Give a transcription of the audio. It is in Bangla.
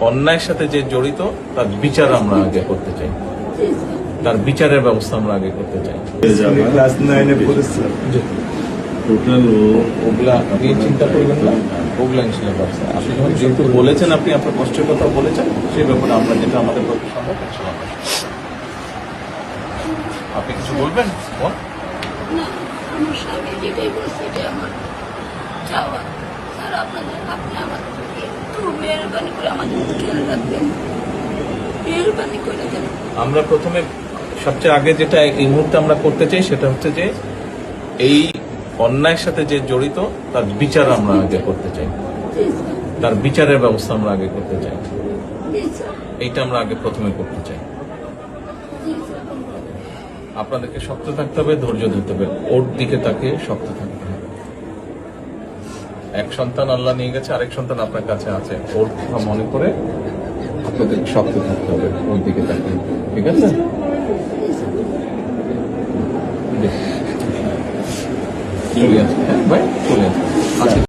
অন্যায়ের সাথে যে জড়িত তার বিচার আমরা আগে করতে চাই, তার বিচারের ব্যবস্থা আমরা আগে করতে চাই। ক্লাস 9-এ পড়েছে। টোটাল ওগুলা আপনি চিন্তা করবেন না, ওগুলা ইনশাল্লাহ ব্যবস্থা। আপনি যখন যেহেতু বলেছেন, আপনি আপনার কষ্টের কথা বলেছেন, সেই ব্যাপারে আমরা যেটা আমাদের পক্ষে সম্ভব ইনশাল্লাহ আমরা আপনি কিছু বলবেন? বল। না, আমার স্বামী যেটাই বলছে এটাই আমার চাওয়া। স্যার আপনি আমাদের একটু মেহরবানি করে আমাদের খেয়াল রাখবেন, মেহরবানি করে দেন। আমরা প্রথমে সবচেয়ে আগে যেটা এই মুহূর্তে আমরা করতে চাই সেটা হচ্ছে যে এই অন্যায়ের সাথে যে জড়িত তার বিচার আমরা আগে করতে চাই, জি স্যার, তার বিচারের ব্যবস্থা আমরা আগে করতে চাই। জি স্যার, এইটা আমরা আগে প্রথমে করতে চাই। জি স্যার। আপনাদেরকে শক্ত থাকতে হবে, ধৈর্য ধরতে হবে, ওর দিকে তাকে শক্ত থাকতে হবে। এক সন্তান আল্লাহ নিয়ে গেছে, আরেক সন্তান আপনার কাছে আছে, ওর কথা মনে করে আপনাদেরকে শক্ত থাকতে হবে, ওর দিকে তাকে। ঠিক আছে? চলে আসছে, হ্যাঁ ভাই, চলে আসছে।